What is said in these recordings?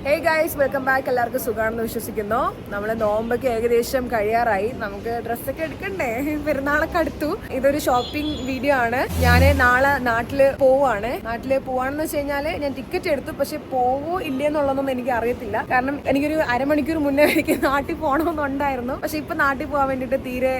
Hey guys, welcome back. എല്ലാവർക്കും സുഖമാണെന്ന് വിശ്വസിക്കുന്നു. നമ്മൾ നോമ്പൊക്കെ ഏകദേശം കഴിയാറായി. നമുക്ക് ഡ്രസ്സൊക്കെ എടുക്കണ്ടേ? പെരുന്നാളൊക്കെ അടുത്തു. ഇതൊരു ഷോപ്പിംഗ് വീഡിയോ ആണ്. ഞാൻ നാളെ നാട്ടില് പോവാണെന്ന് വെച്ച് കഴിഞ്ഞാല് ഞാൻ ടിക്കറ്റ് എടുത്തു. പക്ഷെ പോവോ ഇല്ലെന്നുള്ളതൊന്നും എനിക്ക് അറിയത്തില്ല. കാരണം എനിക്കൊരു അരമണിക്കൂർ മുന്നേ എനിക്ക് നാട്ടിൽ പോകണമെന്നുണ്ടായിരുന്നു. പക്ഷെ ഇപ്പൊ നാട്ടിൽ പോകാൻ വേണ്ടിട്ട് തീരെ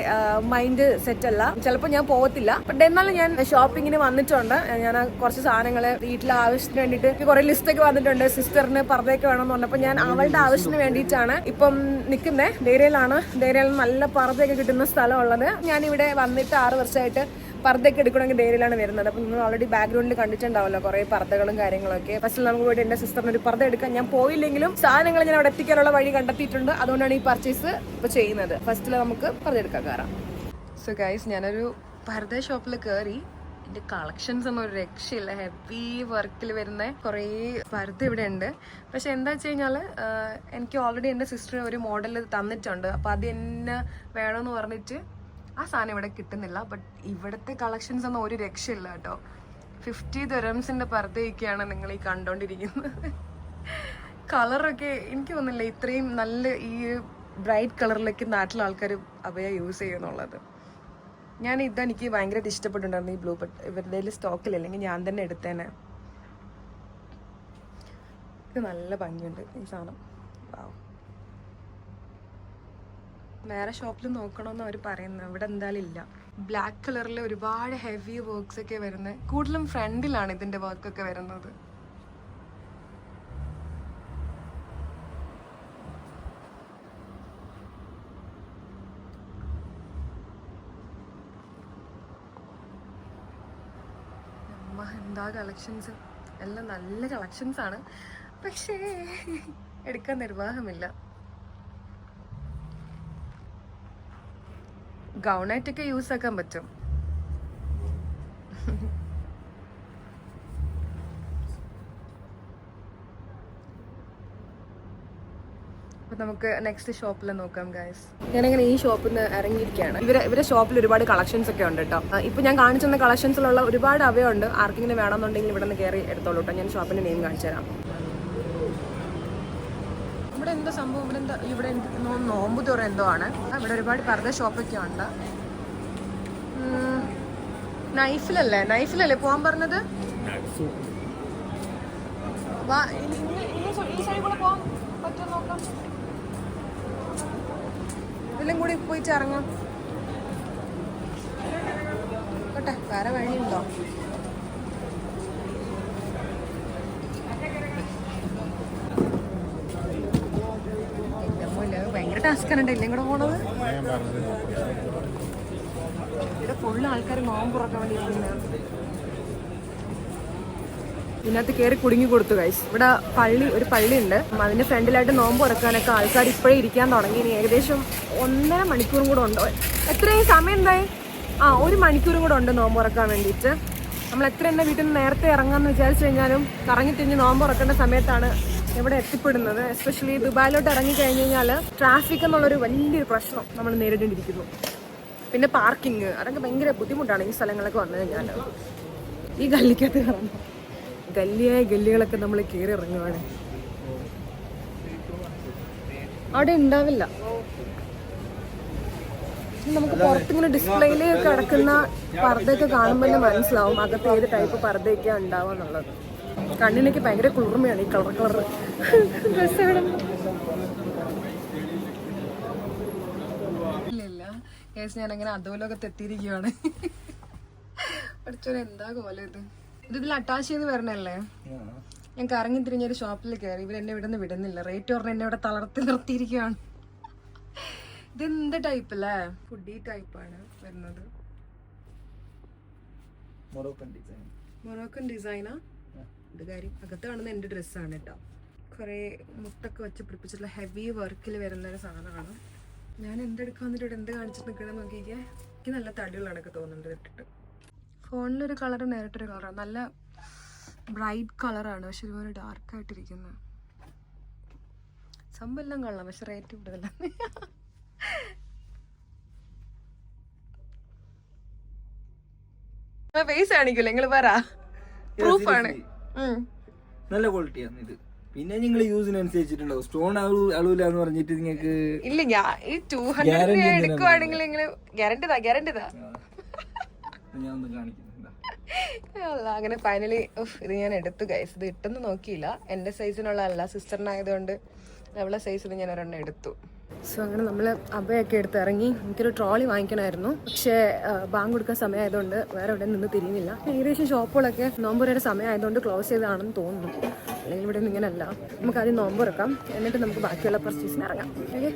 മൈൻഡ് സെറ്റ് അല്ല. ചിലപ്പോൾ ഞാൻ പോകത്തില്ല. ബട്ട് എന്നാലും ഞാൻ ഷോപ്പിങ്ങിന് വന്നിട്ടുണ്ട്. ഞാൻ കുറച്ച് സാധനങ്ങള് വീട്ടിലെ ആവശ്യത്തിന് വേണ്ടിയിട്ട് കുറെ ലിസ്റ്റ് ഒക്കെ വന്നിട്ടുണ്ട്. സിസ്റ്ററിന് പർദ്ദയൊക്കെ വേണമെന്ന് പറഞ്ഞപ്പോൾ ഞാൻ അവളുടെ ആവശ്യത്തിന് വേണ്ടിയിട്ടാണ് ഇപ്പം നിൽക്കുന്നത്. ദേരയിൽ നല്ല പർദ്ദയൊക്കെ കിട്ടുന്ന സ്ഥലമുള്ളത്. ഞാനിവിടെ വന്നിട്ട് 6 വർഷമായിട്ട് പർദ്ദയൊക്കെ എടുക്കണമെങ്കിൽ ഡേരിയിലാണ് വരുന്നത്. അപ്പം നിങ്ങൾ ഓൾറെഡി ബാക്ക്ഗ്രൗണ്ടിൽ കണ്ടിട്ടുണ്ടാവല്ലോ കുറേ പർദ്ദകളും കാര്യങ്ങളൊക്കെ. ഫസ്റ്റിൽ നമുക്ക് പോയിട്ട് എൻ്റെ സിസ്റ്ററിന് ഒരു പർദ്ദ എടുക്കാൻ ഞാൻ പോയില്ലെങ്കിലും സാധനങ്ങൾ ഞാൻ അവിടെ എത്തിക്കാനുള്ള വഴി കണ്ടെത്തിയിട്ടുണ്ട്. അതുകൊണ്ടാണ് ഈ പർച്ചേസ് ഇപ്പോൾ ചെയ്യുന്നത്. ഫസ്റ്റിൽ നമുക്ക് പർദ്ദ എടുക്കാൻ കയറാം. സോ ഗൈസ്, ഞാനൊരു പർദ്ദ ഷോപ്പിൽ കയറി. ഇതിന്റെ കളക്ഷൻസ് ഒന്നും ഒരു രക്ഷയില്ല. ഹെവി വർക്കിൽ വരുന്ന കുറേ പർദ്ദ ഇവിടെ ഉണ്ട്. പക്ഷെ എന്താ വെച്ച് കഴിഞ്ഞാല് എനിക്ക് ഓൾറെഡി എൻ്റെ സിസ്റ്റർ ഒരു മോഡൽ തന്നിട്ടുണ്ട്. അപ്പൊ അത് എന്നെ വേണമെന്ന് പറഞ്ഞിട്ട് ആ സാധനം ഇവിടെ കിട്ടുന്നില്ല. ബട്ട് ഇവിടുത്തെ കളക്ഷൻസ് ഒന്നും ഒരു രക്ഷയില്ല കേട്ടോ. 50 ദിർഹംസിന്റെ പർദ്ദയൊക്കെയാണ് നിങ്ങൾ ഈ കണ്ടോണ്ടിരിക്കുന്നത്. കളറൊക്കെ എനിക്ക് തോന്നുന്നില്ല ഇത്രയും നല്ല ഈ ബ്രൈറ്റ് കളറിലേക്ക് നാട്ടിലെ ആൾക്കാർ അവയെ യൂസ് ചെയ്യുന്നുള്ളത്. ഇതെനിക്ക് ഭയങ്കരമായിട്ട് ഇഷ്ടപ്പെട്ടിട്ടുണ്ടായിരുന്നു ഈ ബ്ലൂ. ബട്ട് ഇവരുടെ സ്റ്റോക്കിൽ അല്ലെങ്കിൽ ഞാൻ തന്നെ എടുത്തേനെ. ഇത് നല്ല ഭംഗിയുണ്ട് ഈ സാധനം. വേറെ ഷോപ്പിൽ നോക്കണമെന്ന് അവർ പറയുന്നത്. ഇവിടെ എന്തായാലും ഇല്ല. ബ്ലാക്ക് കളറിൽ ഒരുപാട് ഹെവി വർക്ക്സ് ഒക്കെ വരുന്നത്. കൂടുതലും ഫ്രണ്ടിലാണ് ഇതിന്റെ വർക്കൊക്കെ വരുന്നത്. എന്താ കളക്ഷൻസ്, എല്ലാം നല്ല കളക്ഷൻസ് ആണ്. പക്ഷേ എടുക്കാൻ നിർവാഹമില്ല. ഗൗണായിട്ടൊക്കെ യൂസ് ആക്കാൻ പറ്റും. അപ്പൊ നമുക്ക് നെക്സ്റ്റ് ഷോപ്പിൽ നോക്കാം ഗൈസ്. ഞാനിങ്ങനെ ഈ ഷോപ്പിൽ നിന്ന് ഇറങ്ങിയിരിക്കുകയാണ്. ഇവരെ ഷോപ്പിൽ ഒരുപാട് കളക്ഷൻസ് ഒക്കെ ഉണ്ട് കേട്ടോ. ഇപ്പൊ ഞാൻ കാണിച്ചു തന്ന കളക്ഷൻസിലുള്ള ഒരുപാട് അവയുണ്ട്. ആർക്കെങ്കിലും വേണമെന്നുണ്ടെങ്കിൽ ഇവിടെ നിന്ന് കയറി എടുത്തോളൂ കേട്ടോ. ഞാൻ ഷോപ്പിന്റെ നെയിം കാണിച്ചു തരാം. ഇവിടെ എന്താ സംഭവം? ഇവിടെ എനിക്ക് നോമ്പ് തുറ എന്തോ ആണ്. ഇവിടെ ഒരുപാട് പർദ്ദ ഷോപ്പൊക്കെ ഉണ്ട്. നൈഫിലല്ലേ പോവാൻ പറഞ്ഞത്? ഈ സൈഡിൽ കൂടെ പോവാൻ പറ്റുമോ നോക്കാം. ഇതിലും കൂടി പോയിട്ട് ഇറങ്ങാം കേട്ടെ. വേറെ വഴിയുണ്ടോ? ഭയങ്കര ടാസ്കാണ് എല്ലാം കൂടെ പോണത്. ഇവിടെ ഫുള്ള് ആൾക്കാർ നോമ്പ് തുറക്കാൻ വേണ്ടി ഇരിക്കുന്നത്. ഇതിനകത്ത് കയറി കുടുങ്ങി കൊടുത്തു ഗൈസ്. ഇവിടെ ഒരു പള്ളി ഉണ്ട്. അതിന്റെ ഫ്രണ്ടിലായിട്ട് നോമ്പ് തുറക്കാനൊക്കെ ആൾക്കാർ ഇപ്പോഴേ ഇരിക്കാൻ തുടങ്ങി. ഇനി ഏകദേശം 1.5 മണിക്കൂറും കൂടെ ഉണ്ടോ? എത്രയും സമയം എന്തായി? 1 മണിക്കൂറും കൂടെ ഉണ്ട് നോമ്പ് തുറക്കാൻ വേണ്ടിയിട്ട്. നമ്മൾ എത്ര തന്നെ വീട്ടിൽ നിന്ന് നേരത്തെ ഇറങ്ങാമെന്ന് വിചാരിച്ചു കഴിഞ്ഞാലും കറങ്ങി തിരിഞ്ഞ് നോമ്പ് തുറക്കേണ്ട സമയത്താണ് ഇവിടെ എത്തിപ്പെടുന്നത്. എസ്പെഷ്യലി ദുബായിലോട്ട് ഇറങ്ങി കഴിഞ്ഞ് കഴിഞ്ഞാൽ ട്രാഫിക് എന്നുള്ളൊരു വലിയൊരു പ്രശ്നം നമ്മൾ നേരിടേണ്ടിയിരിക്കുന്നു. പിന്നെ പാർക്കിങ്, അതൊക്കെ ഭയങ്കര ബുദ്ധിമുട്ടാണ് ഈ സ്ഥലങ്ങളൊക്കെ വന്നു കഴിഞ്ഞാൽ. ഈ ഗല്ലിക്കകത്ത് കയറണം. ഗല്ലികളൊക്കെ നമ്മൾ കയറി ഇറങ്ങുവാണ്. അവിടെ ഉണ്ടാവില്ല. നമുക്ക് പുറത്തിങ്ങനെ ഡിസ്പ്ലേയിൽ കിടക്കുന്ന പർദ്ദയൊക്കെ കാണുമ്പോൾ തന്നെ മനസ്സിലാവും അകത്ത് ഏത് ടൈപ്പ് പർദ്ദയൊക്കെ ഉണ്ടാവും എന്നുള്ളത്. കണ്ണിനൊക്കെ ഭയങ്കര കുളിർമയാണ് ഈ കളർ ഡ്രസ്. ഇല്ല കേസ്, ഞാനങ്ങനെ അധോലോകത്ത് എത്തിയിരിക്കുകയാണ്. പഠിച്ചോനെ എന്താ കോലം ഇത്. ഇതിൽ അറ്റാച്ച് ചെയ്ത് വരണല്ലേ? ഞാൻ കറങ്ങി തിരിഞ്ഞൊരു ഷോപ്പിൽ കയറി. ഇവരെന്നെ ഇവിടെ നിന്ന് വിടുന്നില്ല. റേറ്റ് പറഞ്ഞ് എന്നെ ഇവിടെ തളർത്തി നിർത്തിയിരിക്കുകയാണ്. ഇതെന്ത് ടൈപ്പ് അല്ലേ? ഫുഡി ടൈപ്പാണ് വരുന്നത്. മൊറോക്കൻ ഡിസൈനാ ഇത്. കാര്യം അകത്ത് കാണുന്ന എൻ്റെ ഡ്രസ്സാണ് കേട്ടോ. കുറേ മുട്ടൊക്കെ വെച്ച് പിടിപ്പിച്ചിട്ടുള്ള ഹെവി വർക്കിൽ വരുന്ന ഒരു സാധനമാണ്. ഞാൻ എന്തെടുക്കാൻ വന്നിട്ട് ഇവിടെ എന്ത് കാണിച്ചിട്ട് നിൽക്കണം നോക്കിക്കേ. എനിക്ക് നല്ല തടികളാണൊക്കെ തോന്നുന്നുണ്ട് ഇട്ടിട്ട്. ഫോണിലൊരു കളർ, നേരിട്ടൊരു കളറാണ്. നല്ല ബ്രൈറ്റ് കളറാണ്, പക്ഷെ ഇതുപോലെ ഡാർക്കായിട്ടിരിക്കുന്നത്. സംഭവം എല്ലാം കൊള്ളാം, പക്ഷെ റേറ്റ് കൂടുതലാണ്. ഫേസ് കാണിക്കൂല നിങ്ങൾ പറ. പ്രൂഫാണ്. നല്ല ക്വാളിറ്റിയാണ് ഇത്. പിന്നെ നിങ്ങൾ യൂസിനനുസരിച്ചിട്ടുണ്ടാവും. സ്റ്റോൺ അളവില്ല എന്ന് പറഞ്ഞിട്ട് നിങ്ങൾക്ക് ഇല്ല. ഞാൻ ഈ 200 എടുക്കുവാണെങ്കിൽ നിങ്ങൾ ഗ്യാരണ്ടിതാ ഞാൻ ഒന്ന് കാണിക്കുന്നു. അങ്ങനെ ഫൈനലി ഇത് ഞാൻ എടുത്തു ഗൈസ്. ഇത് ഇട്ടെന്ന് നോക്കിയില്ല, എന്റെ സൈസിനുള്ള അല്ല, സിസ്റ്ററിനായതുകൊണ്ട് അവളെ സൈസിന് ഞാൻ ഒരെണ്ണം എടുത്തു. സോ അങ്ങനെ നമ്മൾ അബയൊക്കെ എടുത്ത് ഇറങ്ങി. എനിക്കൊരു ട്രോളി വാങ്ങിക്കണമായിരുന്നു, പക്ഷേ ബാങ്ക് കൊടുക്കാൻ സമയമായതുകൊണ്ട് വേറെ എവിടെ നിന്ന് തിരിഞ്ഞില്ല. ഏകദേശം ഷോപ്പുകളൊക്കെ നോമ്പുരയുടെ സമയമായതുകൊണ്ട് ക്ലോസ് ചെയ്തതാണെന്ന് തോന്നുന്നു, അല്ലെങ്കിൽ ഇവിടെ ഒന്നും ഇങ്ങനെയല്ല. നമുക്ക് ആദ്യം നോമ്പ് തുറക്കാം, എന്നിട്ട് നമുക്ക് ബാക്കിയുള്ള പർച്ചേസിന് ഇറങ്ങാം. ഓക്കെ,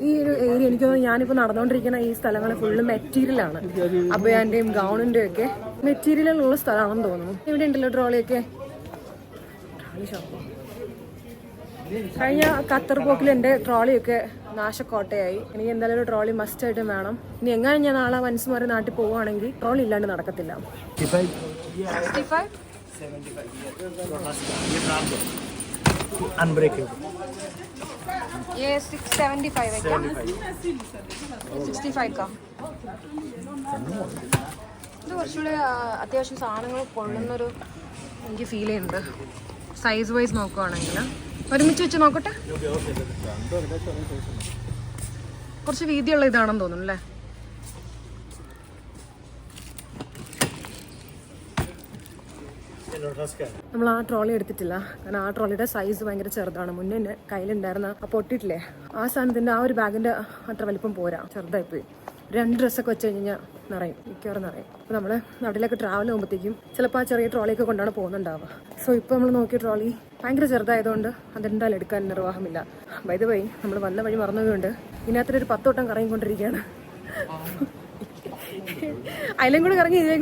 ഈ ഒരു ഏരിയ എനിക്ക് തോന്നുന്നു ഞാനിപ്പോൾ നടന്നുകൊണ്ടിരിക്കുന്ന ഈ സ്ഥലങ്ങൾ ഫുള്ള് മെറ്റീരിയലാണ്. അബയാന്റെയും ഗൗണിന്റെയും ഒക്കെ മെറ്റീരിയലുള്ള സ്ഥലമാണെന്ന് തോന്നുന്നു. ഇവിടെ ഉണ്ടല്ലോ ട്രോളിയൊക്കെ. ട്രോളി ഷോപ്പ് കഴിഞ്ഞ ഖത്തർ പോക്കിൽ എൻ്റെ ട്രോളിയൊക്കെ നാശക്കോട്ടയായി. എനിക്ക് എന്തായാലും ഒരു ട്രോളി മസ്റ്റ് ആയിട്ടും വേണം. ഇനി എങ്ങനെ ഞാൻ നാളെ മനസ്സുമാറി നാട്ടിൽ പോവുകയാണെങ്കിൽ ട്രോളി ഇല്ലാണ്ട് നടക്കത്തില്ല. ये 675 है क्या? 65 का. ഇത് കുറച്ചുകൂടെ അത്യാവശ്യം സാധനങ്ങൾ കൊള്ളുന്നൊരു എനിക്ക് ഫീൽ ചെയ്യുന്നുണ്ട്. സൈസ് വൈസ് നോക്കുവാണെങ്കിൽ ഒരുമിച്ച് വെച്ച് നോക്കട്ടെ. കുറച്ച് വീതിയുള്ള ഇതാണെന്ന് തോന്നുന്നു അല്ലേ? നമ്മൾ ആ ട്രോളി എടുത്തിട്ടില്ല, കാരണം ആ ട്രോളിയുടെ സൈസ് ഭയങ്കര ചെറുതാണ്. മുന്നേ എൻ്റെ കയ്യിലുണ്ടായിരുന്ന ആ പൊട്ടിയിട്ടില്ലേ, ആ സാധനത്തിൻ്റെ ആ ഒരു ബാഗിൻ്റെ അത്ര വലിപ്പം പോരാ, ചെറുതായിപ്പോയി. 2 ഡ്രസ്സൊക്കെ വെച്ച് കഴിഞ്ഞാൽ നിറയും, മിക്കവാറും നിറയും. അപ്പോൾ നമ്മൾ നാട്ടിലേക്ക് ട്രാവൽ ചെയ്യുമ്പോഴത്തേക്കും ചിലപ്പോൾ ആ ചെറിയ ട്രോളിയൊക്കെ കൊണ്ടാണ് പോകുന്നുണ്ടാവുക. സോ ഇപ്പോൾ നമ്മൾ നോക്കിയ ട്രോളി ഭയങ്കര ചെറുതായതുകൊണ്ട് അതെന്തായാലും എടുക്കാൻ നിർവാഹമില്ല. ബൈ ദ വേ, നമ്മൾ വന്ന വഴി മറന്നതുകൊണ്ട് ഇതിനകത്തൊരു 10 വട്ടം കറങ്ങിക്കൊണ്ടിരിക്കുകയാണ്. അതിലും കൂടി കറങ്ങി ഇതിലേം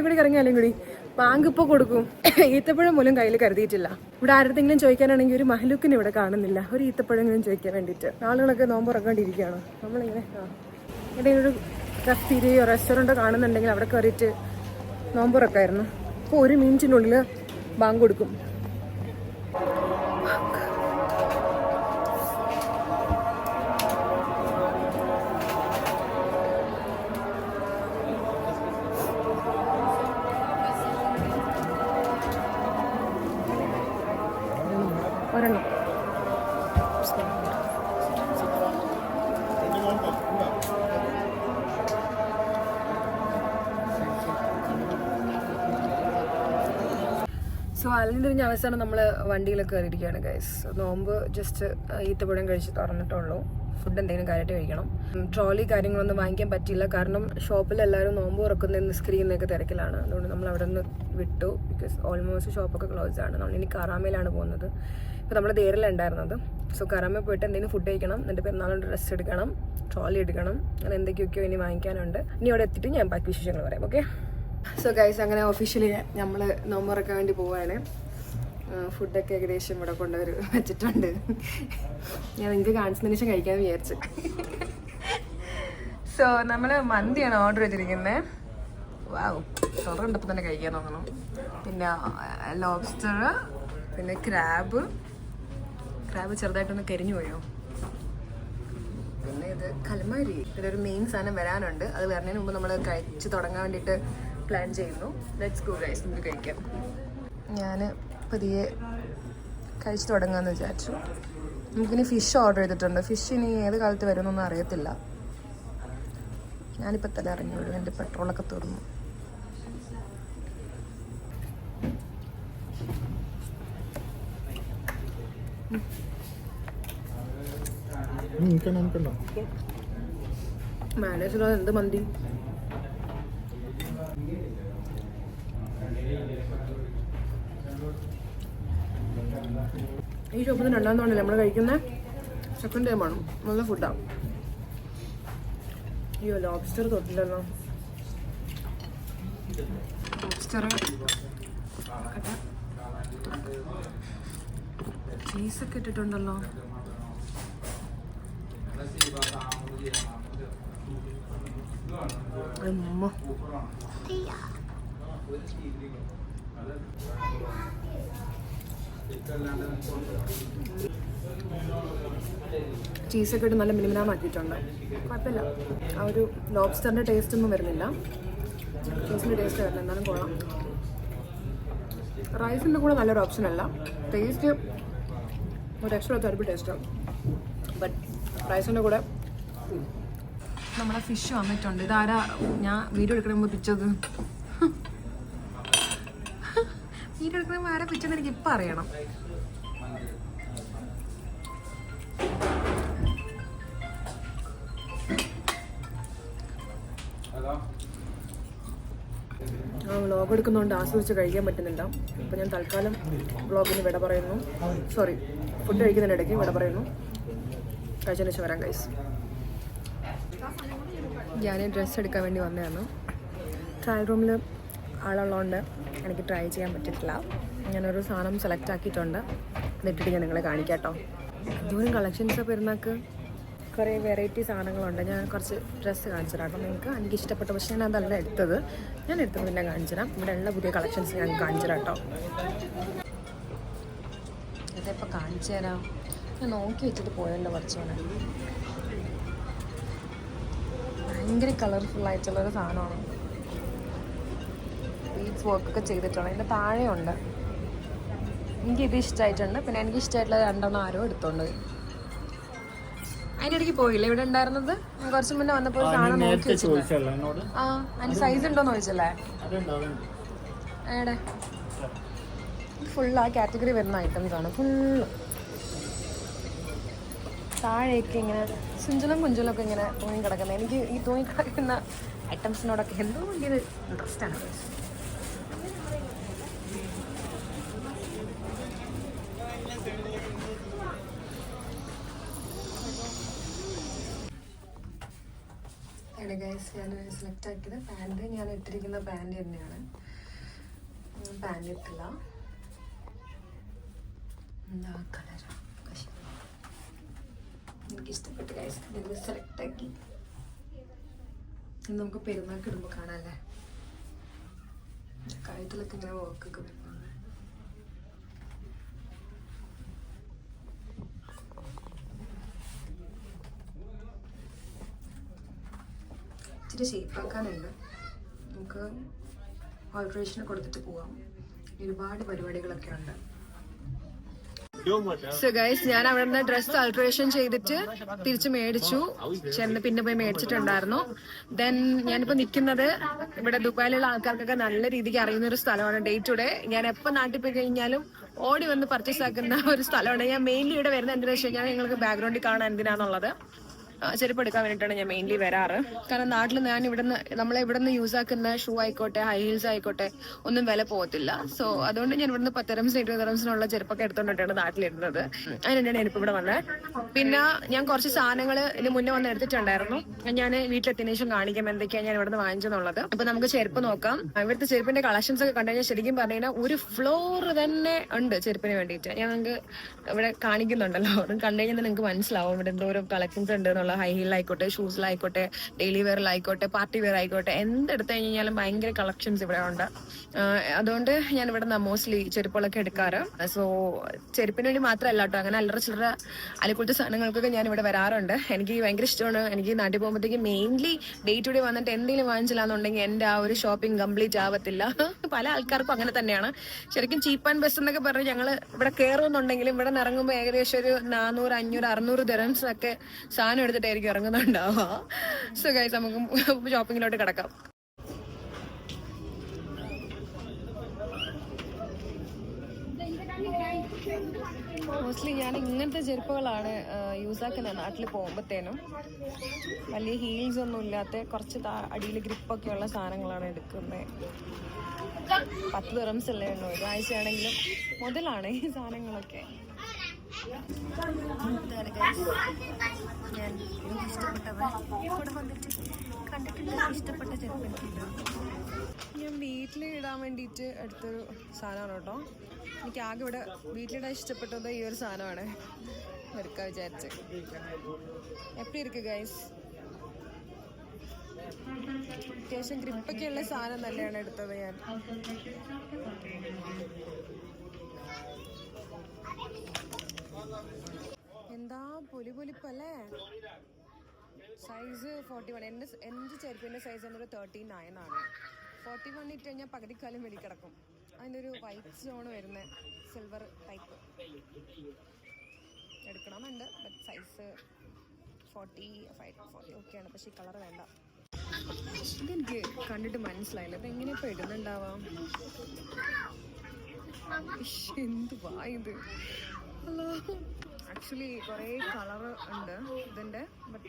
കൂടി കറങ്ങി അതിലും കൂടി. ബാങ്ക് ഇപ്പോൾ കൊടുക്കും. ഈത്തപ്പഴം പോലും കയ്യിൽ കരുതിയിട്ടില്ല. ഇവിടെ ആരുടെങ്കിലും ചോദിക്കാനാണെങ്കിൽ ഒരു മഹലൂക്കിനെ ഇവിടെ കാണുന്നില്ല, ഒരു ഈത്തപ്പഴങ്ങളും ചോദിക്കാൻ വേണ്ടിയിട്ട്. ആളുകളൊക്കെ നോമ്പ് ഉറങ്ങാണ്ടിരിക്കുകയാണ്. നമ്മളിങ്ങനെ ഏതെങ്കിലും ഒരു കഫ്റ്റീരിയയോ റെസ്റ്റോറൻറ്റോ കാണുന്നുണ്ടെങ്കിൽ അവിടെ കയറിയിട്ട് നോമ്പ് ഉറക്കായിരുന്നു. അപ്പോൾ 1 മിനിറ്റിനുള്ളിൽ ബാങ്ക് കൊടുക്കും. ഒരെണ്ണം സോ അതിൻ്റെ ഒരു അവസാനം നമ്മൾ വണ്ടിയിലൊക്കെ കയറിയിരിക്കുകയാണ് ഗൈസ്. നോമ്പ് ജസ്റ്റ് ഈത്തപ്പഴം കഴിച്ച് തുറന്നിട്ടുള്ളൂ. ഫുഡ് എന്തെങ്കിലും കാര്യമായിട്ട് കഴിക്കണം. ട്രോളി കാര്യങ്ങളൊന്നും വാങ്ങിക്കാൻ പറ്റിയില്ല, കാരണം ഷോപ്പിൽ എല്ലാവരും നോമ്പ് തുറക്കുന്ന നിസ്കരിക്കുന്നതൊക്കെ തിരക്കിലാണ്. അതുകൊണ്ട് നമ്മൾ അവിടെ നിന്ന് വിട്ടു, ബിക്കോസ് ഓൾമോസ്റ്റ് ഷോപ്പൊക്കെ ക്ലോസ് ആണ്. നമ്മൾ ഇനി കറാമയിലാണ് പോകുന്നത്. ഇപ്പോൾ നമ്മൾ ദേറിലുണ്ടായിരുന്നത്. സോ കറാമയിൽ പോയിട്ട് എന്തെങ്കിലും ഫുഡ് കഴിക്കണം, എന്നിട്ട് പെരുന്നാളുകൊണ്ട് ഡ്രസ്സ് എടുക്കണം, ട്രോളി എടുക്കണം, അങ്ങനെ എന്തൊക്കെയൊക്കെയോ ഇനി വാങ്ങിക്കാനുണ്ട്. ഇനി അവിടെ എത്തിയിട്ട് ഞാൻ ബാക്കി വിശേഷങ്ങൾ പറയാം. ഓക്കെ, സോ ഗൈസ്, അങ്ങനെ ഒഫീഷ്യലി നമ്മൾ നോമ്പ് തുറക്കാൻ വേണ്ടി പോവുകയാണ്. ഫുഡൊക്കെ ഏകദേശം ഇവിടെ കൊണ്ടുവർ വെച്ചിട്ടുണ്ട്. ഞാൻ നിങ്ങൾക്ക് കാണിച്ചതിന് ശേഷം കഴിക്കാമെന്ന് വിചാരിച്ചു. സോ നമ്മൾ മന്തിയാണ് ഓർഡർ ചെയ്തിരിക്കുന്നത്. വാവ്, തുറണ്ടപ്പോൾ തന്നെ കഴിക്കാൻ തോന്നണം. പിന്നെ ലോബ്സ്റ്റർ, പിന്നെ ക്രാബ് ചെറുതായിട്ടൊന്ന് കരിഞ്ഞു പോയോ. പിന്നെ ഇത് കൽമാരി, ഇതൊരു മെയിൻ സാധനം വരാനുണ്ട്. അത് വരുന്നതിന് മുമ്പ് നമ്മൾ കഴിച്ച് തുടങ്ങാൻ വേണ്ടിയിട്ട് പ്ലാൻ ചെയ്യുന്നു. ലെറ്റ്സ് ഗോ ഗൈസ്, നമുക്ക് കഴിക്കാം. ഞാൻ പതിയെ കഴിച്ച് തുടങ്ങാമെന്ന് വിചാരിച്ചു. നമുക്കിനി ഫിഷ് ഓർഡർ ചെയ്തിട്ടുണ്ട്. ഫിഷ് ഇനി ഏത് കാലത്ത് വരുമെന്നൊന്നും അറിയത്തില്ല. ഞാനിപ്പോൾ തന്നെ ഇറങ്ങിയുള്ളൂ, എൻ്റെ പെട്രോളൊക്കെ തീർന്നു. മാനേജർ എന്ത് മന്തി. ഈ ഷോപ്പിൽ നിന്ന് 2ാം തവണയല്ലേ നമ്മൾ കഴിക്കുന്നത്. സെക്കൻഡ് ടൈമാണ്. നല്ല ഫുഡാണ്. അയ്യോ, ലോബ്സ്റ്റർ തൊട്ടില്ലല്ലോ. ലോബ്സ്റ്റർ ചീസൊക്കെ ഇട്ടിട്ടുണ്ടല്ലോ. ചീസൊക്കെ ഇട്ട് നല്ല മിനിമനാമാക്കിയിട്ടുണ്ട്. കുഴപ്പമില്ല. ആ ഒരു ലോബ്സ്റ്ററിൻ്റെ ടേസ്റ്റ് ഒന്നും വരുന്നില്ല. ചീസിൻ്റെ ടേസ്റ്റ് വരുന്നില്ല, എന്നാലും കൊള്ളാം. റൈസിൻ്റെ കൂടെ നല്ലൊരു ഓപ്ഷൻ അല്ല. ടേസ്റ്റ് ഒരു എക്സ്ട്രാ തെറപ്പി ടേസ്റ്റാണ്. ബട്ട് റൈസിൻ്റെ കൂടെ നമ്മളെ ഫിഷ് വന്നിട്ടുണ്ട്. ഇതാരാ ഞാൻ വീഡിയോ എടുക്കണമെങ്കിൽ പിച്ചത്? വീഡിയോ എടുക്കണമെങ്കിൽ ആരാ പിച്ചെന്ന് എനിക്ക് ഇപ്പം അറിയണം. വ്ളോഗ് എടുക്കുന്നതുകൊണ്ട് ആസ്വദിച്ച് കഴിക്കാൻ പറ്റുന്നില്ല. അപ്പോൾ ഞാൻ തൽക്കാലം വ്ളോഗിന് വിട പറയുന്നു. സോറി, ഫുഡ് കഴിക്കുന്നതിനിടയ്ക്ക് വിട പറയുന്നു. കഴിച്ചതിന് ശേഷം വരാം ഗൈസ്. ഞാൻ ഡ്രസ്സ് എടുക്കാൻ വേണ്ടി വന്നതാണ്. ട്രയൽ റൂമിൽ ആളുള്ളതുകൊണ്ട് എനിക്ക് ട്രൈ ചെയ്യാൻ പറ്റിയിട്ടില്ല. ഞാനൊരു സാധനം സെലക്ട് ആക്കിയിട്ടുണ്ട്. എന്നിട്ടിട്ട് ഞാൻ നിങ്ങളെ കാണിക്കാം കേട്ടോ. ദൂരം കളക്ഷൻസ് പെരുന്നാൾക്ക് കുറേ വെറൈറ്റി സാധനങ്ങളുണ്ട്. ഞാൻ കുറച്ച് ഡ്രസ്സ് കാണിച്ചു തരാം കേട്ടോ നിങ്ങൾക്ക്. എനിക്ക് ഇഷ്ടപ്പെട്ട, പക്ഷേ ഞാൻ അതല്ല എടുത്തത്. ഞാൻ എടുത്തത് പിന്നെ കാണിച്ചു തരാം. ഇവിടെ ഉള്ള പുതിയ കളക്ഷൻസ് ഞാൻ കാണിച്ചു തരാം കേട്ടോ. ഇതിപ്പോൾ കാണിച്ചു തരാം. ഞാൻ നോക്കി വെച്ചിട്ട് പോയതിൻ്റെ കുറച്ചാണ്. ഭയങ്കര കളർഫുള്ളായിട്ടുള്ളൊരു സാധനമാണ്. ബീഡ്സ് വർക്കൊക്കെ ചെയ്തിട്ടുണ്ട്. അതിൻ്റെ താഴെയുണ്ട്. എനിക്കിത് ഇഷ്ടമായിട്ടുണ്ട്. പിന്നെ എനിക്ക് ഇഷ്ടമായിട്ടുള്ള 2 ആരോ എടുത്തോണ്ട്. അതിൻ്റെ ഇടയ്ക്ക് പോയില്ലേ ഇവിടെ ഉണ്ടായിരുന്നത്? കുറച്ച് മുന്നേ വന്നപ്പോൾ സാധനം നോക്കി വെച്ചിട്ടുണ്ട്. ആ, അതിൻ്റെ സൈസ് ഉണ്ടോയെന്ന് ചോദിച്ചല്ലേ? ഏടെ ഫുൾ ആ കാറ്റഗറി വരുന്ന ഐറ്റംസ് ആണ്. ഫുള്ള് താഴേക്ക് ഇങ്ങനെ സുഞ്ചലും കുഞ്ചലൊക്കെ ഇങ്ങനെ തൂങ്ങി കിടക്കുന്നത്. എനിക്ക് ഈ തൂങ്ങി കിടക്കുന്ന ഐറ്റംസിനോടൊക്കെ എന്തോ വലിയൊരു ഇൻട്രസ്റ്റാണ്. ഗൈസ്, ഞാൻ സെലക്ട് ആക്കിയത് പാൻറ്. ഞാൻ ഇട്ടിരിക്കുന്ന പാൻറ് തന്നെയാണ്. പാൻറ് ഇട്ടില്ല. എന്താ കളർ എനിക്കിഷ്ടപ്പെട്ടു ഗൈസ്. ഇത് സെലക്ട് ആക്കി. നമുക്ക് പെരുന്നാൾക്ക് ഇടുമ്പോൾ കാണാമല്ലേ? കഴുത്തിലൊക്കെ ഇങ്ങനെ വർക്കൊക്കെ വരുന്നുണ്ട്. ഇച്ചിരി ഷേപ്പാക്കാനുണ്ട്. നമുക്ക് ഓൾട്രേഷൻ കൊടുത്തിട്ട് പോവാം. ഒരുപാട് പരിപാടികളൊക്കെ ഉണ്ട്. സോ ഗൈസ്, ഞാൻ അവിടെ നിന്ന് ഡ്രസ് ആൾട്രേഷൻ ചെയ്തിട്ട് തിരിച്ച് മേടിച്ചു. ചെന്ന് പിന്നെ പോയി മേടിച്ചിട്ടുണ്ടായിരുന്നു. ദെൻ ഞാനിപ്പോൾ നിൽക്കുന്നത് ഇവിടെ ദുബായിലുള്ള ആൾക്കാർക്കൊക്കെ നല്ല രീതിക്ക് അറിയുന്ന ഒരു സ്ഥലമാണ്. ഡേ ടു ഡേ ഞാൻ എപ്പോൾ നാട്ടിൽ പോയി കഴിഞ്ഞാലും ഓടി വന്ന് പർച്ചേസ് ആക്കുന്ന ഒരു സ്ഥലമാണ്. ഞാൻ മെയിൻലി ഇവിടെ വരുന്നത് എന്തിനാ വെച്ച് കഴിഞ്ഞാൽ നിങ്ങൾക്ക് ബാക്ക്ഗ്രൗണ്ടിൽ കാണാൻ എന്തിനാന്നുള്ളത്. ചെരുപ്പ് എടുക്കാൻ വേണ്ടിയിട്ടാണ് ഞാൻ മെയിൻലി വരാറ്. കാരണം നാട്ടിൽ ഞാൻ ഇവിടുന്ന് യൂസ് ആക്കുന്ന ഷൂ ആയിക്കോട്ടെ, ഹൈ ഹീൽസ് ആയിക്കോട്ടെ, ഒന്നും വില പോകത്തില്ല. സോ അതുകൊണ്ട് ഞാൻ ഇവിടുന്ന് 10 dirhams 20 dirhamsനുള്ള ചെരുപ്പൊക്കെ എടുത്തോണ്ടിട്ടാണ് നാട്ടിലിരുന്നത്. അതിനാണ് ഞാനിപ്പോൾ ഇവിടെ വന്നത്. പിന്നെ ഞാൻ കുറച്ച് സാധനങ്ങൾ ഇതിന് മുന്നേ വന്ന് എടുത്തിട്ടുണ്ടായിരുന്നു. ഞാൻ വീട്ടിലെത്തിയതിനു ശേഷം കാണിക്കാം എന്തൊക്കെയാണ് ഞാൻ ഇവിടുന്ന് വാങ്ങിച്ചെന്നുള്ളത്. അപ്പൊ നമുക്ക് ചെരുപ്പ് നോക്കാം. ഇവിടുത്തെ ചെരുപ്പിന്റെ കളക്ഷൻസ് ഒക്കെ കണ്ടു കഴിഞ്ഞാൽ ശരിക്കും പറഞ്ഞു കഴിഞ്ഞാൽ ഒരു ഫ്ലോർ തന്നെ ഉണ്ട് ചെരുപ്പിന് വേണ്ടിയിട്ട്. ഞാൻ നിങ്ങൾക്ക് ഇവിടെ കാണിക്കുന്നുണ്ടല്ലോ. അത് കണ്ടു കഴിഞ്ഞാൽ നിങ്ങൾക്ക് മനസ്സിലാവും ഇവിടെ എന്തോരം കളക്ഷൻസ് ഉണ്ട് എന്നുള്ള. ഹൈ ഹീൽ ആയിക്കോട്ടെ, ഷൂസിലായിക്കോട്ടെ, ഡെയിലി വെയറിലായിക്കോട്ടെ, പാർട്ടി വെയർ ആയിക്കോട്ടെ, എന്തെടുത്ത് കഴിഞ്ഞാലും ഭയങ്കര കളക്ഷൻസ് ഇവിടെ ഉണ്ട്. അതുകൊണ്ട് ഞാൻ ഇവിടെ നിന്ന് മോസ്റ്റ്ലി ചെരുപ്പുകളൊക്കെ എടുക്കാറ്. സോ ചെരുപ്പിന് വേണ്ടി മാത്രമല്ല കേട്ടോ, അങ്ങനെ അല്ലറ ചില്ലറ അലിക്കുളത്തെ സാധനങ്ങൾക്കൊക്കെ ഞാൻ ഇവിടെ വരാറുണ്ട്. എനിക്ക് ഭയങ്കര ഇഷ്ടമാണ്. എനിക്ക് നാട്ടിൽ പോകുമ്പോഴത്തേക്ക് മെയിൻലി ഡേ ടു ഡേ വന്നിട്ട് എന്തെങ്കിലും വാങ്ങിച്ചില്ലാന്നുണ്ടെങ്കിൽ എൻ്റെ ആ ഒരു ഷോപ്പിംഗ് കംപ്ലീറ്റ് ആവത്തില്ല. പല ആൾക്കാർക്കും അങ്ങനെ തന്നെയാണ്. ശരിക്കും ചീപ്പ് ആൻഡ് ബെസ്റ്റ് എന്നൊക്കെ പറഞ്ഞ് ഞങ്ങൾ ഇവിടെ കയറുമെന്നുണ്ടെങ്കിലും ഇവിടെ നിന്ന് ഇറങ്ങുമ്പോൾ ഏകദേശം ഒരു 400, 500, 600 dirhams ഒക്കെ സാധനം എടുത്തിട്ടായിരിക്കും ഇറങ്ങുന്നുണ്ടാവുക. സോ ഗൈസ്, നമുക്ക് ഷോപ്പിങ്ങിലോട്ട് കിടക്കാം. മോസ്റ്റ്ലി ഞാൻ ഇങ്ങനത്തെ ചെരുപ്പുകളാണ് യൂസ് ആക്കുന്നത് നാട്ടിൽ പോകുമ്പോഴത്തേനും. വലിയ ഹീൽസ് ഒന്നും ഇല്ലാത്ത കുറച്ച് അടിയിൽ ഗ്രിപ്പൊക്കെ ഉള്ള സാധനങ്ങളാണ് എടുക്കുന്നത്. 10 dirhams അല്ലേ ഉള്ളൂ. ഒരാഴ്ചയാണെങ്കിലും മുതലാണ് ഈ സാധനങ്ങളൊക്കെ. ഞാൻ എനിക്ക് ഇഷ്ടപ്പെട്ടവർ ഇവിടെ വന്നിട്ട് കണ്ടിട്ട് ഇഷ്ടപ്പെട്ട ചെരുപ്പ് ഞാൻ വീട്ടിൽ ഇടാൻ വേണ്ടിയിട്ട് എടുത്തൊരു സാധനമാണ് കേട്ടോ. എനിക്ക് ആകെ ഇവിടെ വീട്ടിലിടാൻ ഇഷ്ടപ്പെട്ടത് ഈ ഒരു സാധനമാണ്. എടുക്കാൻ വിചാരിച്ച് എപ്പി ഇരിക്കുക ഗൈസ്. അത്യാവശ്യം ഗ്രിപ്പൊക്കെ ഉള്ള സാധനം തന്നെയാണ് എടുത്തത് ഞാൻ. എന്താ പൊലിപ്പൊലിപ്പല്ലേ. സൈസ് 41. എൻ്റെ ചെരുപ്പിൻ്റെ സൈസ് എന്നൊരു 39 ആണ്. 41 ഇട്ട് കഴിഞ്ഞാൽ പകുതിക്കാലം വെളിക്കിടക്കും. അതിൻ്റെ ഒരു വൈറ്റ് സ്റ്റോൺ വരുന്ന സിൽവർ ടൈപ്പ് എടുക്കണമെന്നുണ്ട്. ബട്ട് സൈസ് 40 ഓക്കെയാണ്. പക്ഷേ ഈ കളർ വേണ്ട. ഇതെനിക്ക് കണ്ടിട്ട് മനസ്സിലായില്ല. അതെങ്ങനെ ഇപ്പോൾ ഇടുന്നുണ്ടാവാം? എന്തുവാ ഇത്? ഹലോ, ആക്ച്വലി കുറേ കളർ ഉണ്ട് ഇതിൻ്റെ. ബട്ട്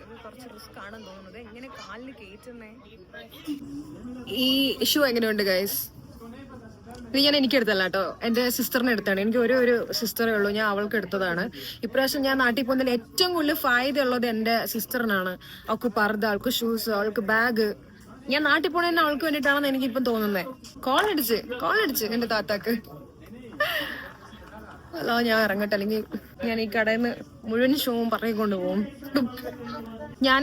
ഇത് കുറച്ച് റിസ്ക് ആണെന്ന് തോന്നുന്നത്. എങ്ങനെ കാലിന് കയറ്റുന്നേ? ഈ ഷൂ എങ്ങനെയുണ്ട് ഗൈസ്? ഇത് ഞാൻ എനിക്ക് എടുത്തല്ല കേട്ടോ, എൻ്റെ സിസ്റ്ററിനെ എടുത്താണ്. എനിക്ക് ഒരു സിസ്റ്ററേ ഉള്ളൂ, ഞാൻ അവൾക്ക് എടുത്തതാണ്. ഇപ്രാവശ്യം ഞാൻ നാട്ടിൽ പോകുന്നതിൽ ഏറ്റവും കൂടുതൽ ഫായ്ദ ഉള്ളത് എൻ്റെ സിസ്റ്ററിനാണ്. അവൾക്ക് പർദ്ദ, അവൾക്ക് ഷൂസ്, അവൾക്ക് ബാഗ്. ഞാൻ നാട്ടിൽ പോണതന്നെ അവൾക്ക് വേണ്ടിയിട്ടാണെന്ന് എനിക്കിപ്പം തോന്നുന്നത്. കോൾ അടിച്ച് എൻ്റെ താത്താക്ക്. ഹലോ, ഞാൻ ഇറങ്ങട്ടെ, അല്ലെങ്കിൽ ഞാൻ ഈ കടയിൽ നിന്ന് മുഴുവൻ ഷൂവും പറയിക്കൊണ്ട് പോകും. ഞാൻ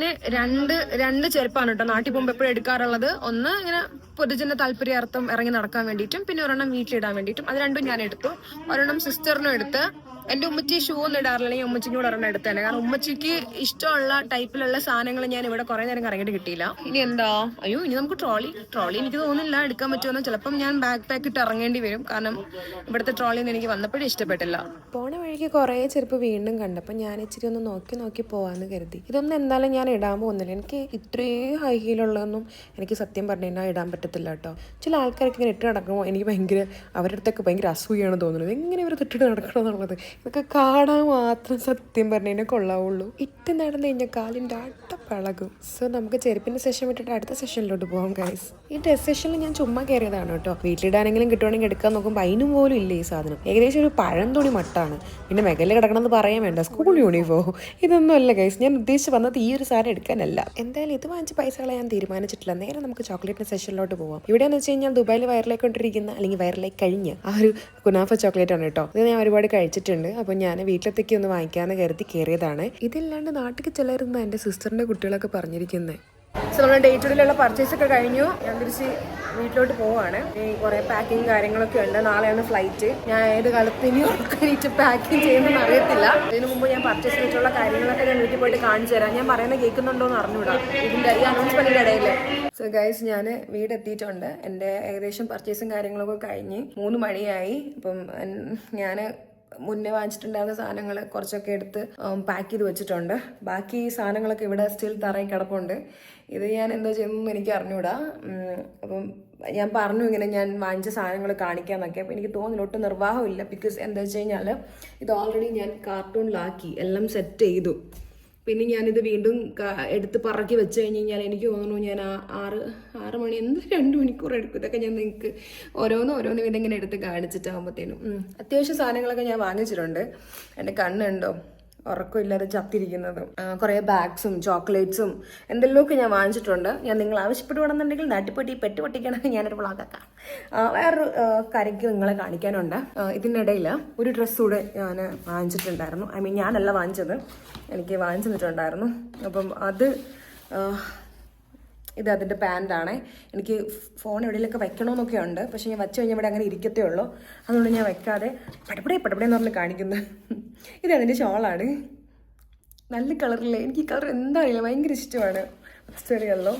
രണ്ട് ചെരുപ്പാണ് കേട്ടോ നാട്ടിൽ പോകുമ്പോൾ എപ്പോഴും എടുക്കാറുള്ളത്. ഒന്ന് ഇങ്ങനെ പൊതുജന താല്പര്യാർത്ഥം ഇറങ്ങി നടക്കാൻ വേണ്ടിയിട്ടും, പിന്നെ ഒരെണ്ണം വീട്ടിലിടാൻ വേണ്ടിയിട്ടും. അത് രണ്ടും ഞാൻ എടുത്തു. ഒരെണ്ണം സിസ്റ്ററിനും എടുത്ത്. എന്റെ ഉമ്മച്ചി ഷൂ ഒന്നും ഇടാറില്ല, ഈ ഉമ്മച്ചിക്ക് കൂടെ ഒരെണ്ണം എടുത്ത് തന്നെ. കാരണം ഉമ്മച്ചിക്ക് ഇഷ്ടമുള്ള ടൈപ്പിലുള്ള സാധനങ്ങൾ ഞാൻ ഇവിടെ കുറെ നേരം കറങ്ങിയിട്ട് കിട്ടിയില്ല. ഇനി എന്താ, ഇനി നമുക്ക് ട്രോളി എനിക്ക് തോന്നുന്നില്ല എടുക്കാൻ പറ്റുമെന്ന്. ചിലപ്പം ഞാൻ ബാക്ക് പാക്ക് ഇട്ട് ഇറങ്ങേണ്ടി വരും. കാരണം ഇവിടുത്തെ ട്രോളിന്ന് എനിക്ക് വന്നപ്പോഴും ഇഷ്ടപ്പെട്ടില്ല. പോണ വഴിക്ക് കുറേ ചെരുപ്പ് വീണ്ടും കണ്ടപ്പോൾ ഞാൻ ഇച്ചിരി ഒന്ന് നോക്കി പോവാന്ന് കരുതി. ഇതൊന്നും എന്തായാലും ഞാൻ ഇടാൻ പോകുന്നില്ല. എനിക്ക് ഇത്രയും ഹൈ ഹീലുള്ളതൊന്നും എനിക്ക് സത്യം പറഞ്ഞു കഴിഞ്ഞാൽ ഇടാൻ പറ്റത്തില്ല കേട്ടോ. ചില ആൾക്കാർക്ക് ഇങ്ങനെ ഇട്ട് നടക്കുമ്പോൾ എനിക്ക് അവരുടെ അടുത്തൊക്കെ ഭയങ്കര അസൂയാണ് തോന്നുന്നത്. എങ്ങനെ ഇവർ ഇട്ടിട്ട് നടക്കണം എന്നുള്ളത്. ഇതൊക്കെ കാണാൻ മാത്രം സത്യം പറഞ്ഞതിനെ കൊള്ളാവുള്ളൂ. ഇട്ട് നടന്നു കഴിഞ്ഞാൽ കാലിൻ്റെ അട്ടപ്പളകും. സോ നമുക്ക് ചെരുപ്പിൻ്റെ സെഷൻ വിട്ടിട്ട് അടുത്ത സെഷനിലോട്ട് പോകാം ഗൈസ്. ഈ ഡ്രസ് സെഷനിൽ ഞാൻ ചുമ്മാ കയറിയതാണ് കേട്ടോ. വീട്ടിലിടാനെങ്കിലും കിട്ടുവാണെങ്കിൽ എടുക്കാൻ നോക്കുമ്പോൾ അതിനും പോലും ഇല്ല ഈ സാധനം. ഏകദേശം ഒരു പഴം തുണി മട്ടാണ്. പിന്നെ മെഗലിൽ കിടക്കണമെന്ന് പറയാൻ വേണ്ട, സ്കൂൾ യൂണിഫോം. ഇതൊന്നും അല്ല ഗൈസ്, ഞാൻ ഉദ്ദേശിച്ച് വന്നത് ഈ ഒരു സാധനം എടുക്കാനല്ല. എന്തായാലും ഇത് വാങ്ങിച്ച പൈസകളെ ഞാൻ തീരുമാനിച്ചിട്ടില്ല. നേരെ നമുക്ക് ചോക്ലേറ്റിൻ്റെ സെഷനിലോട്ട് പോകാം. ഇവിടെയെന്ന് വെച്ച് കഴിഞ്ഞാൽ ദുബായിൽ വയറിലേക്കൊണ്ടിരിക്കുന്ന, അല്ലെങ്കിൽ വയറിലേക്ക് കഴിഞ്ഞ് ആ ഒരു കുനാഫ ചോക്ലേറ്റ് ആണ് കേട്ടോ. ഇത് ഞാൻ ഒരുപാട് കഴിച്ചിട്ടുണ്ട്. അപ്പോൾ ഞാൻ വീട്ടിലത്തേക്ക് ഒന്ന് വാങ്ങിക്കാമെന്ന് കരുതി കയറിയതാണ്. ഇതില്ലാണ്ട് നാട്ടിൽ ചിലരുന്ന എൻ്റെ സിസ്റ്ററിൻ്റെ കുട്ടികളൊക്കെ പറഞ്ഞിരിക്കുന്നത്. സോ നമ്മുടെ ഡേറ്റിലുള്ള പർച്ചേസ് ഒക്കെ കഴിഞ്ഞു. ഞാൻ തിരിച്ച് വീട്ടിലോട്ട് പോവാണ്. ഈ കുറേ പാക്കിങ് കാര്യങ്ങളൊക്കെ ഉണ്ട്. നാളെയാണ് ഫ്ലൈറ്റ്. ഞാൻ ഏത് കാലത്ത് ഇനി ഉറക്കാനിട്ട് പാക്കിങ് ചെയ്യുന്നതെന്ന് അറിയത്തില്ല. ഇതിനു മുമ്പ് ഞാൻ പർച്ചേസ് ചെയ്തിട്ടുള്ള കാര്യങ്ങളൊക്കെ ഞാൻ വീട്ടിൽ പോയിട്ട് കാണിച്ചു തരാം. ഞാൻ പറയുന്നത് കേൾക്കുന്നുണ്ടോ എന്ന് അറിഞ്ഞൂടാ ഇതിൻ്റെ ഈ അനൗൺസ്മെന്റിൻ്റെ ഇടയിൽ. സോ ഗൈസ്, ഞാൻ വീടെത്തിയിട്ടുണ്ട്. എൻ്റെ ഏകദേശം പർച്ചേസും കാര്യങ്ങളൊക്കെ കഴിഞ്ഞ് 3 മണിയായി. അപ്പം ഞാൻ മുന്നേ വാങ്ങിച്ചിട്ടുണ്ടായിരുന്ന സാധനങ്ങൾ കുറച്ചൊക്കെ എടുത്ത് പാക്ക് ചെയ്ത് വെച്ചിട്ടുണ്ട്. ബാക്കി സാധനങ്ങളൊക്കെ ഇവിടെ സ്റ്റിൽ തറയിൽ കിടപ്പുണ്ട്. ഇത് ഞാൻ എന്താ ചെയ്യുന്നതെന്ന് എനിക്ക് അറിഞ്ഞൂടാ. അപ്പം ഞാൻ പറഞ്ഞു ഇങ്ങനെ ഞാൻ വാങ്ങിച്ച സാധനങ്ങൾ കാണിക്കാമെന്നൊക്കെ. അപ്പോൾ എനിക്ക് തോന്നുന്നു ഒട്ടും നിർവാഹമില്ല. ബിക്കോസ് എന്താ വെച്ച് കഴിഞ്ഞാൽ ഇത് ഓൾറെഡി ഞാൻ കാർട്ടൂണിലാക്കി എല്ലാം സെറ്റ് ചെയ്തു. പിന്നെ ഞാനിത് വീണ്ടും എടുത്ത് പറക്കി വെച്ച് കഴിഞ്ഞ് കഴിഞ്ഞാൽ എനിക്ക് തോന്നുന്നു ഞാൻ 6 മണി 2 മണിക്കൂർ എടുക്കും. ഇതൊക്കെ ഞാൻ നിങ്ങൾക്ക് ഓരോന്നും ഇതെങ്ങനെ എടുത്ത് കാണിച്ചിട്ടാകുമ്പോഴത്തേനും. അത്യാവശ്യം സാധനങ്ങളൊക്കെ ഞാൻ വാങ്ങിച്ചിട്ടുണ്ട്. എൻ്റെ കണ്ണുണ്ടോ ഉറക്കമില്ലാതെ ചത്തിരിക്കുന്നതും. കുറേ ബാഗ്സും ചോക്ലേറ്റ്സും എന്തെങ്കിലുമൊക്കെ ഞാൻ വാങ്ങിച്ചിട്ടുണ്ട്. ഞാൻ നിങ്ങൾ ആവശ്യപ്പെടുകയാണെന്നുണ്ടെങ്കിൽ നാട്ടിപ്പൊട്ടി പെട്ടുപൊട്ടിക്കണമെങ്കിൽ ഞാനൊരു വ്ളോഗാക്കാം. വേറൊരു കാര്യക്ക് നിങ്ങളെ കാണിക്കാനുണ്ട്. ഇതിനിടയിൽ ഒരു ഡ്രസ്സ് കൂടെ ഞാൻ വാങ്ങിച്ചിട്ടുണ്ടായിരുന്നു. ഞാനല്ല വാങ്ങിച്ചത്, എനിക്ക് വാങ്ങിച്ചു തന്നിട്ടുണ്ടായിരുന്നു. അപ്പം ഇത് അതിൻ്റെ പാൻറ്റാണ്. എനിക്ക് ഫോൺ എവിടെയെങ്കിലൊക്കെ വെക്കണമെന്നൊക്കെ ഉണ്ട്. പക്ഷേ ഞാൻ വെച്ച് കഴിഞ്ഞാൽ ഇവിടെ അങ്ങനെ ഇരിക്കത്തേ ഉള്ളൂ. അതുകൊണ്ട് ഞാൻ വെക്കാതെ പടപടയെന്ന് പറഞ്ഞ് കാണിക്കുന്നത്. ഇത് അതിൻ്റെ ഷോളാണ്. നല്ല കളറില്ലേ. എനിക്ക് ഈ കളർ എന്താ അറിയില്ല, ഭയങ്കര ഇഷ്ടമാണ്. ചെറിയല്ലോ.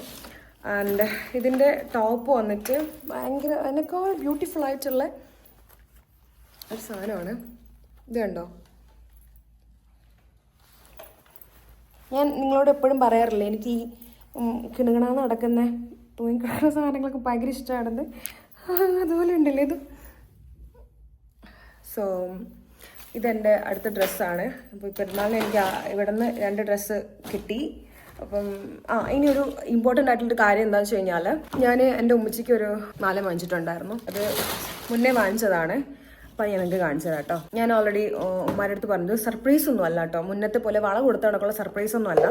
ആൻഡ് ഇതിൻ്റെ ടോപ്പ് വന്നിട്ട് ഭയങ്കര അതിനേക്കാൾ ബ്യൂട്ടിഫുൾ ആയിട്ടുള്ള ഒരു സാധനമാണ്. ഇത് കണ്ടോ, ഞാൻ നിങ്ങളോട് എപ്പോഴും പറയാറില്ലേ എനിക്ക് ഈ കിണുകിണാന്ന് നടക്കുന്ന തൂങ്ങിക്കിടക്കുന്ന സാധനങ്ങളൊക്കെ ഭയങ്കര ഇഷ്ടമാണെന്ന്. അതുപോലെ ഉണ്ടല്ലേ ഇത്. സോ ഇതെൻ്റെ അടുത്ത ഡ്രസ്സാണ്. അപ്പോൾ പെരുന്നാളിന് എനിക്ക് ഇവിടെ നിന്ന് 2 ഡ്രസ്സ് കിട്ടി. അപ്പം ഇനി ഒരു ഇമ്പോർട്ടൻ്റ് ആയിട്ടുള്ളൊരു കാര്യം എന്താണെന്ന് വെച്ച് കഴിഞ്ഞാൽ ഞാൻ എൻ്റെ ഉമ്മച്ചിക്ക് ഒരു മാല വാങ്ങിച്ചിട്ടുണ്ടായിരുന്നു. അത് മുന്നേ വാങ്ങിച്ചതാണ്. അപ്പോൾ ഞാൻ നിങ്ങൾക്ക് കാണിച്ചത് കേട്ടോ. ഞാൻ ഓൾറെഡി ഉമ്മാൻ്റെ അടുത്ത് പറഞ്ഞത് സർപ്രൈസ് ഒന്നും അല്ല കേട്ടോ. മുന്നത്തെ പോലെ വള കൊടുത്ത കണക്കുള്ള സർപ്രൈസ് ഒന്നും അല്ല.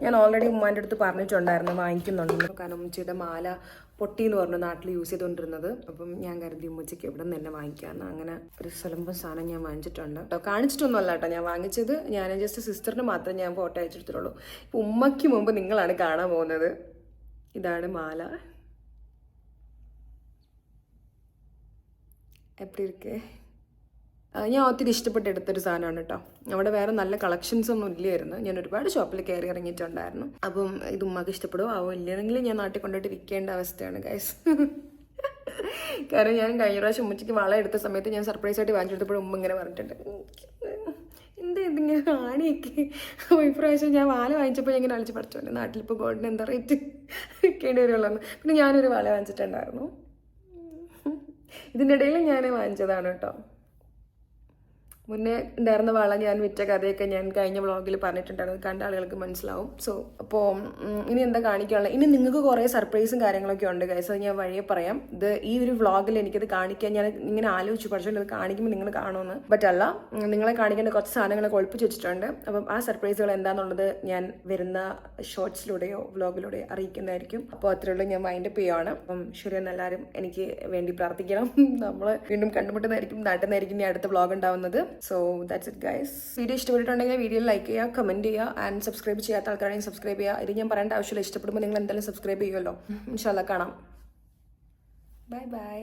ഞാൻ ഓൾറെഡി ഉമ്മാൻ്റെ അടുത്ത് പറഞ്ഞിട്ടുണ്ടായിരുന്നു വാങ്ങിക്കുന്നുണ്ടെന്ന്. കാരണം ഉമ്മച്ചിയുടെ മാല പൊട്ടി എന്ന് പറഞ്ഞു നാട്ടിൽ യൂസ് ചെയ്തുകൊണ്ടിരുന്നത്. അപ്പം ഞാൻ കരുതി ഉമ്മച്ചിക്ക് ഇവിടെ നിന്ന് തന്നെ വാങ്ങിക്കാമെന്ന്. അങ്ങനെ ഒരു സ്വലംബം സാധനം ഞാൻ വാങ്ങിച്ചിട്ടുണ്ട് കേട്ടോ. കാണിച്ചിട്ടൊന്നും അല്ല കേട്ടോ ഞാൻ വാങ്ങിച്ചത്. ഞാൻ ജസ്റ്റ് സിസ്റ്ററിന് മാത്രമേ ഞാൻ ഫോട്ടോ അയച്ചെടുത്തിട്ടുള്ളൂ. ഇപ്പം ഉമ്മയ്ക്ക് മുമ്പ് നിങ്ങളാണ് കാണാൻ പോകുന്നത്. ഇതാണ് മാല. എപ്പടി ഇരിക്കേ? ഞാൻ ഒത്തിരി ഇഷ്ടപ്പെട്ട് എടുത്തൊരു സാധനമാണ് കേട്ടോ. അവിടെ വേറെ നല്ല കളക്ഷൻസ് ഒന്നും ഇല്ലായിരുന്നു. ഞാൻ ഒരുപാട് ഷോപ്പിൽ കയറി ഇറങ്ങിയിട്ടുണ്ടായിരുന്നു. അപ്പം ഇത് ഉമ്മക്ക് ഇഷ്ടപ്പെടുമോ ആവോ ഇല്ലെന്നെങ്കിൽ ഞാൻ നാട്ടിൽ കൊണ്ടുപോയിട്ട് വിൽക്കേണ്ട അവസ്ഥയാണ് ഗൈസ്. കാരണം ഞാൻ കഴിഞ്ഞ പ്രാവശ്യം ഉമ്മച്ചിക്ക് വള എടുത്ത സമയത്ത് ഞാൻ സർപ്രൈസ് ആയിട്ട് വാങ്ങിച്ചെടുത്തപ്പോഴും ഉമ്മ ഇങ്ങനെ പറഞ്ഞിട്ടുണ്ട് എന്താ ഇതിങ്ങനെ ആണിയൊക്കെ. അപ്പോൾ ഇപ്രാവശ്യം ഞാൻ വാല വാങ്ങിച്ചപ്പോൾ ഞാൻ ഇങ്ങനെ അളിച്ച് പഠിച്ചോണ്ട് നാട്ടിലിപ്പോൾ ഗോൾഡിന് എന്താ റേറ്റ് വെക്കേണ്ടി വരുള്ളൂ. പിന്നെ ഞാനൊരു വാല വാങ്ങിച്ചിട്ടുണ്ടായിരുന്നു. ഇതിൻ്റെ ഇടയിൽ ഞാൻ വാങ്ങിച്ചതാണ് കേട്ടോ. മുന്നേ ഉണ്ടായിരുന്ന വള ഞാൻ വിറ്റ കഥയൊക്കെ ഞാൻ കഴിഞ്ഞ വ്ളോഗിൽ പറഞ്ഞിട്ടുണ്ടായിരുന്നു, കണ്ട ആളുകൾക്ക് മനസ്സിലാവും. സോ അപ്പോൾ ഇനി എന്താ കാണിക്കാനുള്ളത്, ഇനി നിങ്ങൾക്ക് കുറേ സർപ്രൈസും കാര്യങ്ങളൊക്കെ ഉണ്ട് ഗൈസ്, അത് ഞാൻ വഴിയെ പറയാം. ഇത് ഈ ഒരു വ്ളോഗിൽ എനിക്കത് കാണിക്കാൻ ഞാൻ ഇങ്ങനെ ആലോചിച്ചു പഠിച്ചുകൊണ്ട് അത് കാണിക്കുമ്പോൾ നിങ്ങൾ കാണുമെന്ന്. ബട്ട് അല്ല, നിങ്ങളെ കാണിക്കേണ്ട കുറച്ച് സാധനങ്ങളൊക്കെ ഒളിപ്പിച്ച് വെച്ചിട്ടുണ്ട്. അപ്പം ആ സർപ്രൈസുകൾ എന്താണെന്നുള്ളത് ഞാൻ വരുന്ന ഷോർട്സിലൂടെയോ വ്ളോഗിലൂടെയോ അറിയിക്കുന്നതായിരിക്കും. അപ്പോൾ അത്രയുള്ളൂ, ഞാൻ വൈൻഡപ്പ് ചെയ്യുവാണ്. അപ്പം ശരിയെന്ന് എല്ലാവരും എനിക്ക് വേണ്ടി പ്രാർത്ഥിക്കണം. നമ്മൾ വീണ്ടും കണ്ടുമുട്ടുന്നതായിരിക്കും, നാട്ടിൽ നിന്നായിരിക്കും ഇനി അടുത്ത വ്ളോഗ് ഉണ്ടാവുന്നത്. So that's it guys. Video ഇഷ്ടപ്പെട്ടിട്ടുണ്ടെങ്കിൽ വീഡിയോ ലൈക്ക് ചെയ്യുക, കമൻറ്റ് ചെയ്യുക, ആൻഡ് സബ്സ്ക്രൈബ് ചെയ്യാത്ത ആൾക്കാരെയും സബ്സ്ക്രൈബ് ചെയ്യുക. ഇത് ഞാൻ പറയേണ്ട ആവശ്യമില്ല, ഇഷ്ടപ്പെടുമ്പോൾ നിങ്ങൾ എന്തായാലും സബ്സ്ക്രൈബ് ചെയ്യുമല്ലോ. ഇൻഷാല്ലാ കാണാം. Bye bye.